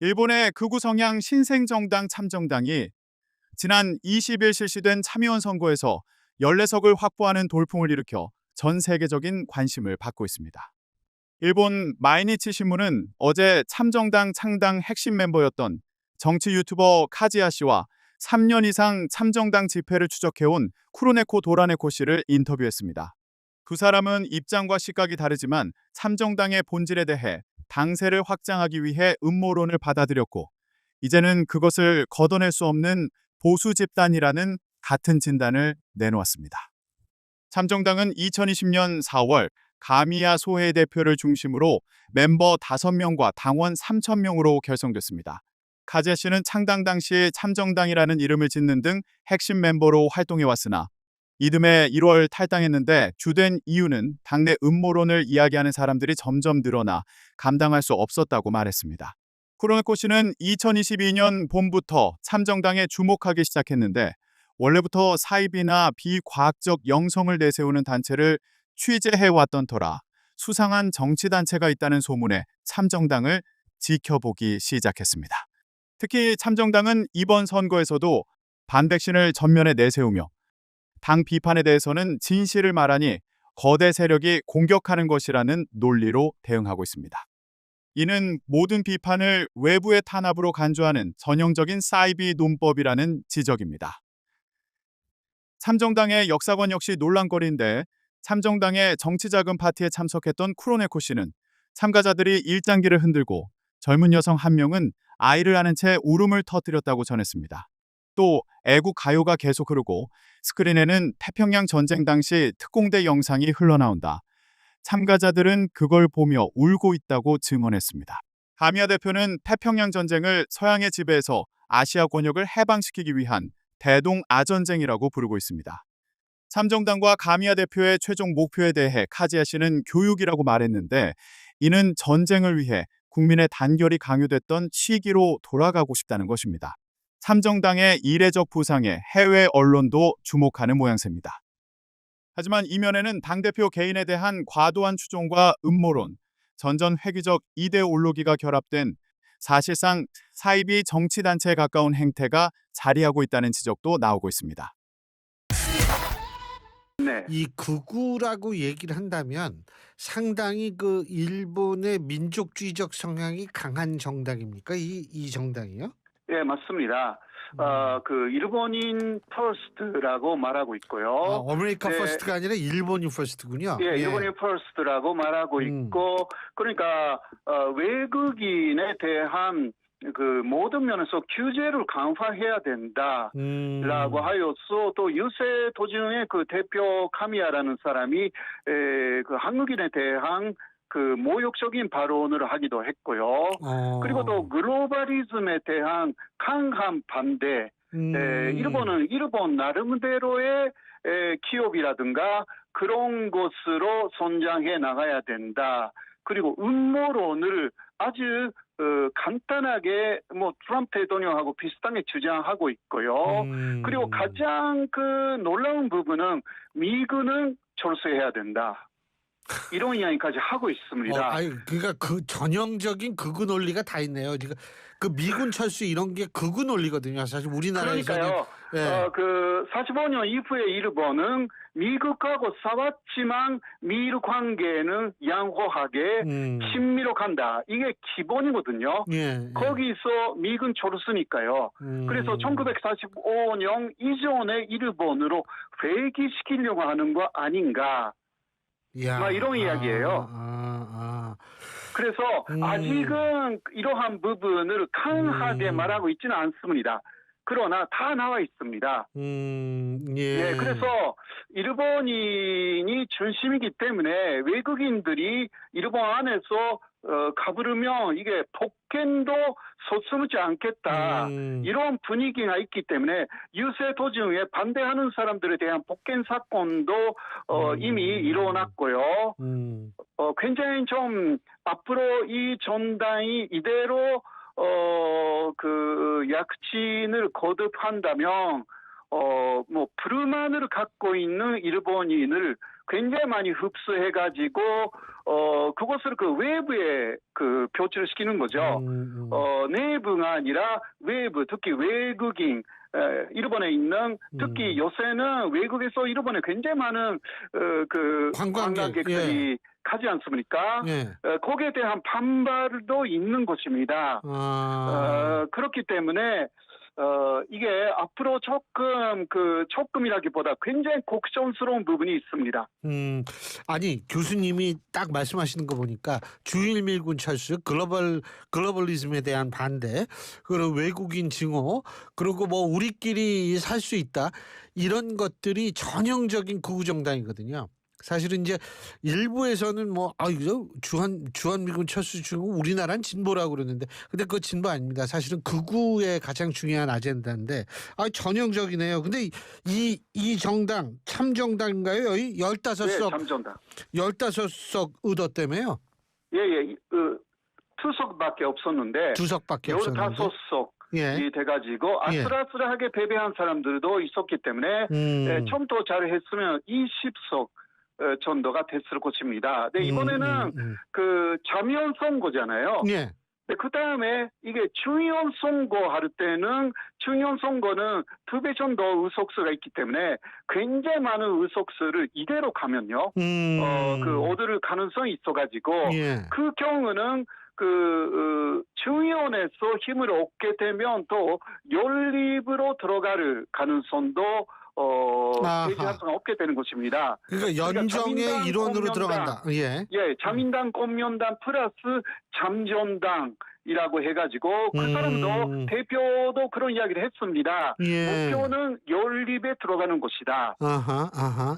일본의 극우 성향 신생정당 참정당이 지난 20일 실시된 참의원 선거에서 14석을 확보하는 돌풍을 일으켜 전 세계적인 관심을 받고 있습니다. 일본 마이니치 신문은 어제 참정당 창당 핵심 멤버였던 정치 유튜버 카지야 씨와 3년 이상 참정당 집회를 추적해온 쿠로네코 도라네코 씨를 인터뷰했습니다. 두 사람은 입장과 시각이 다르지만 참정당의 본질에 대해 당세를 확장하기 위해 음모론을 받아들였고, 이제는 그것을 걷어낼 수 없는 보수 집단이라는 같은 진단을 내놓았습니다. 참정당은 2020년 4월 가미야 소해 대표를 중심으로 멤버 5명과 당원 3,000명으로 결성됐습니다. 카제 씨는 창당 당시 참정당이라는 이름을 짓는 등 핵심 멤버로 활동해왔으나 이듬해 1월 탈당했는데 주된 이유는 당내 음모론을 이야기하는 사람들이 점점 늘어나 감당할 수 없었다고 말했습니다. 쿠로네코 씨는 2022년 봄부터 참정당에 주목하기 시작했는데, 원래부터 사이비나 비과학적 영성을 내세우는 단체를 취재해왔던 터라 수상한 정치단체가 있다는 소문에 참정당을 지켜보기 시작했습니다. 특히 참정당은 이번 선거에서도 반백신을 전면에 내세우며 당 비판에 대해서는 진실을 말하니 거대 세력이 공격하는 것이라는 논리로 대응하고 있습니다. 이는 모든 비판을 외부의 탄압으로 간주하는 전형적인 사이비 논법이라는 지적입니다. 참정당의 역사관 역시 논란거리인데, 참정당의 정치자금 파티에 참석했던 쿠로네코 씨는 참가자들이 일장기를 흔들고 젊은 여성 한 명은 아이를 안은 채 울음을 터뜨렸다고 전했습니다. 또 애국 가요가 계속 흐르고 스크린에는 태평양 전쟁 당시 특공대 영상이 흘러나온다. 참가자들은 그걸 보며 울고 있다고 증언했습니다. 가미야 대표는 태평양 전쟁을 서양의 지배에서 아시아 권역을 해방시키기 위한 대동아전쟁이라고 부르고 있습니다. 참정당과 가미야 대표의 최종 목표에 대해 카지야 씨는 교육이라고 말했는데, 이는 전쟁을 위해 국민의 단결이 강요됐던 시기로 돌아가고 싶다는 것입니다. 참정당의 이례적 부상에 해외 언론도 주목하는 모양새입니다. 하지만 이면에는 당대표 개인에 대한 과도한 추종과 음모론, 전전회귀적 이데올로기가 결합된 사실상 사이비 정치단체에 가까운 행태가 자리하고 있다는 지적도 나오고 있습니다. 네. 이 극우라고 얘기를 한다면 상당히 그 일본의 민족주의적 성향이 강한 정당입니까? 이 정당이요? 예, 맞습니다. 음. 그 일본인 퍼스트라고 말하고 있고요. 아메리카 네. 퍼스트가 아니라 일본인 퍼스트군요. 예, 예. 일본인 퍼스트라고 말하고 음. 있고, 그러니까 외국인에 대한 그 모든 면에서 규제를 강화해야 된다라고 음. 하여서, 또 유세 도중에 그 대표 카미야라는 사람이 그 한국인에 대한 그 모욕적인 발언을 하기도 했고요. 그리고 또 글로벌리즘에 대한 강한 반대. 일본은 일본 나름대로의 기업이라든가 그런 것으로 선장해 나가야 된다. 그리고 음모론을 아주 간단하게 뭐 트럼프 대통령하고 비슷하게 주장하고 있고요. 그리고 가장 그 놀라운 부분은 미군은 철수해야 된다. 이런 이야기까지 하고 있습니다. 그러니까 그 전형적인 극우 논리가 다 있네요. 그 미군 철수 이런 게 극우 논리거든요. 사실 우리나라에서는. 그러니까요. 예. 그 45년 이후에 일본은 미국하고 싸웠지만 미일 관계는 양호하게 친미로 간다. 이게 기본이거든요. 예. 거기서 미군 철수니까요. 그래서 1945년 이전의 일본으로 회귀시키려고 하는 거 아닌가. 야. 이런 이야기예요. 그래서 아직은 이러한 부분을 강하게 말하고 있지는 않습니다. 그러나 다 나와 있습니다. 예. 그래서 일본인이 중심이기 때문에 외국인들이 일본 안에서 가부르면 이게 폭행도 서슴지 않겠다. 이런 분위기가 있기 때문에 유세 도중에 반대하는 사람들에 대한 폭행 사건도 이미 일어났고요. 굉장히 좀 앞으로 이 전당이 이대로 그 약진을 거듭한다면 뭐 불만을 갖고 있는 일본인을 굉장히 많이 흡수해가지고 그것을 그 외부에 그 표출을 시키는 거죠. 내부가 아니라 외부, 특히 외국인, 일본에 있는 특히 요새는 외국에서 일본에 굉장히 많은 그 관광객들이 가지 않습니까? 거기에 대한 반발도 있는 것입니다. 그렇기 때문에 이게 앞으로 조금이라기보다 굉장히 걱정스러운 부분이 있습니다. 아니 교수님이 딱 말씀하시는 거 보니까 주일밀군 철수, 글로벌리즘에 대한 반대, 그리고 외국인 증오, 그리고 뭐 우리끼리 살 수 있다 이런 것들이 전형적인 극우 정당이거든요. 사실은 이제 일부에서는 뭐 이거 주한미군 철수 중은 우리나라는 진보라고 그러는데 근데 그거 진보 아닙니다. 사실은 극우의 가장 중요한 아젠다인데 전형적이네요. 근데 이 정당 참정당인가요? 여기 15석 네, 참정당. 15석 얻었다며요? 예. 투석밖에 없었는데 2석밖에 없었는데 15석 예. 돼가지고 아슬아슬하게 패배한 사람들도 있었기 때문에 처음부터 잘했으면 20석 정도가 됐을 것입니다. 네, 이번에는 그 자면 선거잖아요. 예. 그 다음에 이게 중의원 선거 할 때는 중의원 선거는 2배 정도 의석수가 있기 때문에 굉장히 많은 의석수를 이대로 가면요. 그 얻을 가능성이 있어가지고 그 경우는 그 중의원에서 힘을 얻게 되면 또 연립으로 들어갈 가능성도 제기할 수가 없게 되는 것입니다. 그러니까 연정의 일원으로 들어간다. 예, 자민당, 공명당 플러스 잠정당이라고 해가지고 그 사람도 대표도 그런 이야기를 했습니다. 목표는 연립에 들어가는 것이다.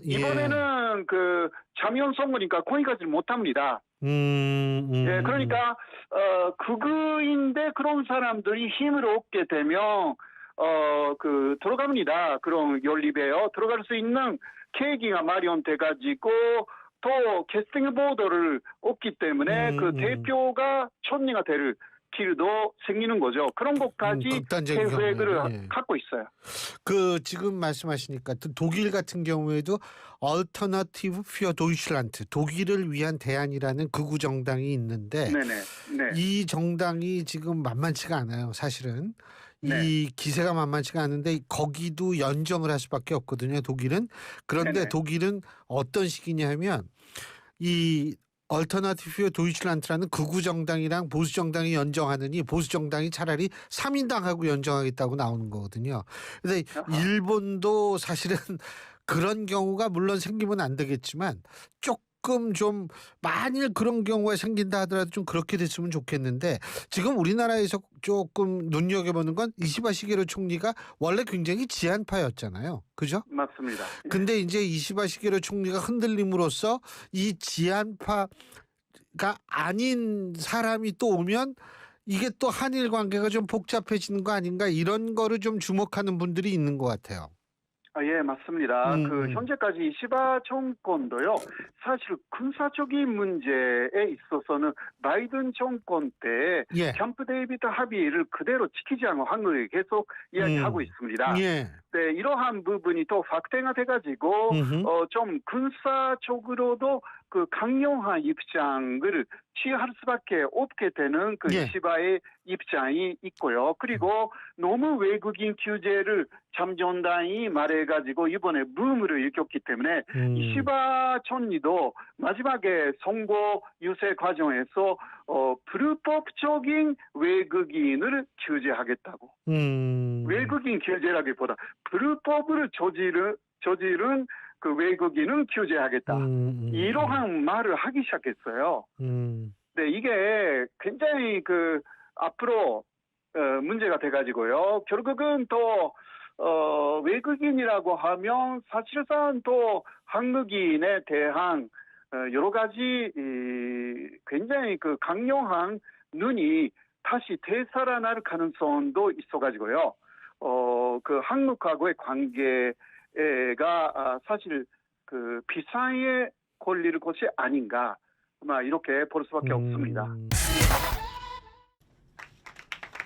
이번에는 그 자면 선거니까 거기까지 못합니다. 그러니까 극우인데 그런 사람들이 힘을 얻게 되면 그 들어갑니다. 그런 연립에요. 들어갈 수 있는 계기가 마련돼 가지고 또 캐스팅 보더를 얻기 때문에 그 대표가 총리가 될 길도 생기는 거죠. 그런 것까지 계획을 갖고 있어요. 그 지금 말씀하시니까 독일 같은 경우에도 Alternative für Deutschland, 독일을 위한 대안이라는 극우 정당이 있는데 이 정당이 지금 만만치가 않아요. 사실은. 이 기세가 만만치가 않은데 거기도 연정을 할 수밖에 없거든요. 독일은. 그런데 독일은 어떤 식이냐 하면 이 얼터너티브 도이чл란드라는 극우 정당이랑 보수 정당이 연정하느니 보수 정당이 차라리 3인당하고 연정하겠다고 나오는 거거든요. 근데 일본도 사실은 그런 경우가 물론 생기면 안 되겠지만 조금 좀 만일 그런 경우가 생긴다 하더라도 좀 그렇게 됐으면 좋겠는데 지금 우리나라에서 조금 눈여겨보는 건 이시바 시게루 총리가 원래 굉장히 지한파였잖아요. 그죠? 맞습니다. 근데 이제 이시바 시게루 총리가 흔들림으로써 이 지한파가 아닌 사람이 또 오면 이게 또 한일 관계가 좀 복잡해지는 거 아닌가 이런 거를 좀 주목하는 분들이 있는 것 같아요. 예, 맞습니다. 그 현재까지 이시바 정권도요. 사실 군사적인 문제에 있어서는 바이든 정권 때 캠프 데이비드 합의를 그대로 지키지 않고 한국에 계속 이야기하고 있습니다. 네, 이러한 부분이 또 확대가 돼가지고 좀 군사적으로도 그 강경한 입장을 취할 수밖에 없게 되는 그 이시바의 입장이 있고요. 그리고 너무 외국인 규제를 잠정당이 말해가지고 이번에 붐을 일으켰기 때문에 이시바 총리도 마지막에 선거 유세 과정에서 불법적인 외국인을 규제하겠다고. 외국인 규제라기보다 불법을 저지른 그 외국인은 규제하겠다. 이러한 말을 하기 시작했어요. 네, 이게 굉장히 그 앞으로 문제가 돼가지고요. 결국은 또 외국인이라고 하면 사실상 또 한국인에 대한 여러 가지 굉장히 그 강력한 눈이 다시 되살아날 가능성도 있어가지고요. 그 한국하고의 관계가 사실 그 비상에 걸릴 것이 아닌가, 이렇게 볼 수밖에 없습니다.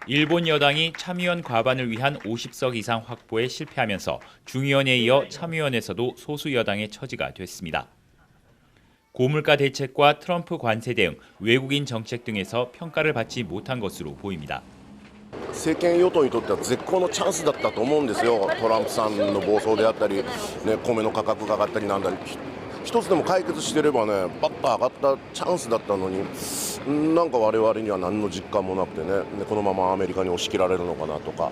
일본 여당이 참의원 과반을 위한 50석 이상 확보에 실패하면서 중의원에 이어 참의원에서도 소수 여당의 처지가 됐습니다. 고물가 대책과 트럼프 관세 대응, 외국인 정책 등에서 평가를 받지 못한 것으로 보입니다. 政権与党にとっては絶好のチャンスだったと思うんですよ。トランプさんの暴走であったり、米の価格が上がったりなんだり、一つでも解決してればね、パッと上がったチャンスだったのに、なんか我々には何の実感もなくてね、このままアメリカに押し切られるのかなとか。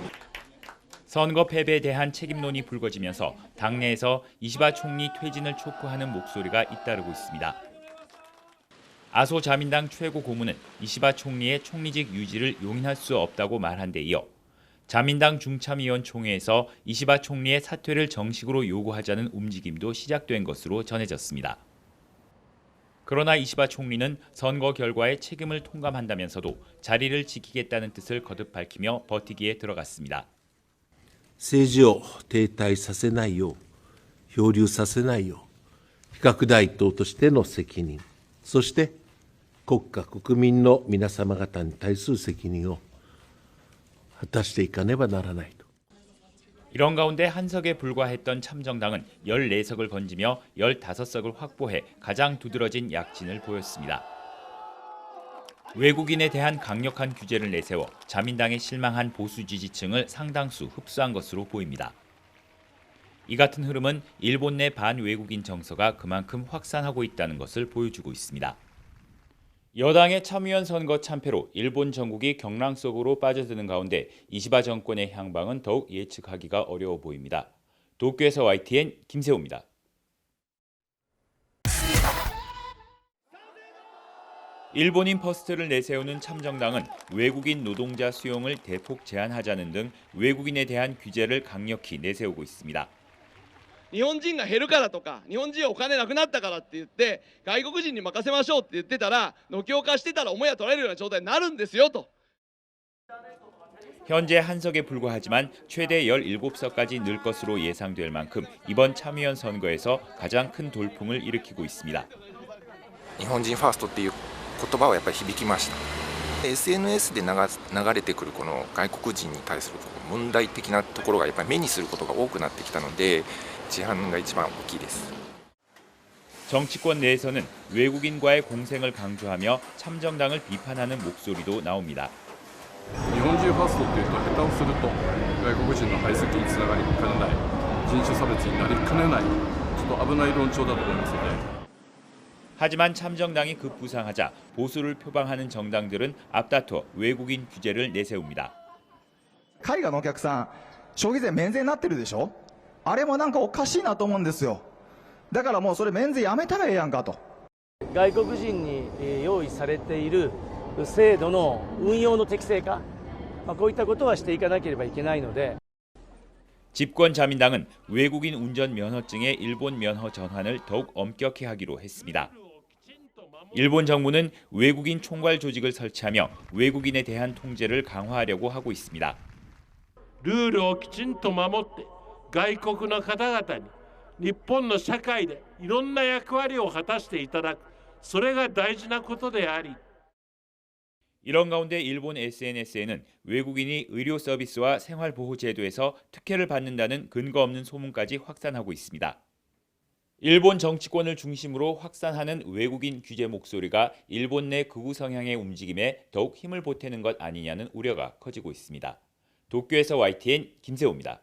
선거 패배에 대한 책임론이 불거지면서 당내에서 이시바 총리 퇴진을 촉구하는 목소리가 잇따르고 있습니다. 아소 자민당 최고 고문은 이시바 총리의 총리직 유지를 용인할 수 없다고 말한 데 이어 자민당 중참위원 총회에서 이시바 총리의 사퇴를 정식으로 요구하자는 움직임도 시작된 것으로 전해졌습니다. 그러나 이시바 총리는 선거 결과에 책임을 통감한다면서도 자리를 지키겠다는 뜻을 거듭 밝히며 버티기에 들어갔습니다. 政治を停滞させないよう、漂流させないよう、非核大党としての責任、そして国家国民の皆様方に対する責任を果たしていかねばならないと。 이런 가운데 한석에 불과했던 참정당은 14석을 건지며 15석을 확보해 가장 두드러진 약진을 보였습니다. 외국인에 대한 강력한 규제를 내세워 자민당에 실망한 보수 지지층을 상당수 흡수한 것으로 보입니다. 이 같은 흐름은 일본 내 반외국인 정서가 그만큼 확산하고 있다는 것을 보여주고 있습니다. 여당의 참의원 선거 참패로 일본 전국이 경랑 속으로 빠져드는 가운데 이시바 정권의 향방은 더욱 예측하기가 어려워 보입니다. 도쿄에서 YTN 김세호입니다. 일본인 퍼스트를 내세우는 참정당은 외국인 노동자 수용을 대폭 제한하자는 등 외국인에 대한 규제를 강력히 내세우고 있습니다. 日本人が減るからとか日本人はお金なくなったからって言って外国人に任せましょうって言ってたらの強化してたら思いが取られるような状態になるんですよと。 현재 한석에 불과하지만 최대 17석까지 늘 것으로 예상될 만큼 이번 참의원 선거에서 가장 큰 돌풍을 일으키고 있습니다. 日本人ファーストっていう言葉はやっぱり響きました。 SNS で流れてくるこの外国人に対する問題的なところがやっぱり目にすることが多くなってきたので市販が一番大きいです。 정치권 내에서는 외국인과의 공생을 강조하며 참정당을 비판하는 목소리도 나옵니다. 日本人ファーストっていうと下手をすると外国人の排斥につながりかねない人種差別になりかねないちょっと危ない論調だと思いますよね。 하지만 참정당이 급부상하자 보수를 표방하는 정당들은 앞다퉈 외국인 규제를 내세웁니다. 海外のお客さん消費税免税になってるでしょ。あれもなんかおかしいなと思うんですよ。だからもうそれ免税やめたらええやんかと。外国人に用意されている制度の運用の適正化、こういったことはしていかなければいけないので 집권 자민당은 외국인 운전 면허증의 일본 면허 전환을 더욱 엄격히 하기로 했습니다. 일본 정부는 외국인 총괄 조직을 설치하며 외국인에 대한 통제를 강화하려고 하고 있습니다. ルールをきちんと守って外国の方々に日本の社会でいろんな役割を果たしていただく、それが大事なことであり 이런 가운데 일본 SNS에는 외국인이 의료 서비스와 생활보호 제도에서 특혜를 받는다는 근거 없는 소문까지 확산하고 있습니다. 일본 정치권을 중심으로 확산하는 외국인 규제 목소리가 일본 내 극우 성향의 움직임에 더욱 힘을 보태는 것 아니냐는 우려가 커지고 있습니다. 도쿄에서 YTN 김세호입니다.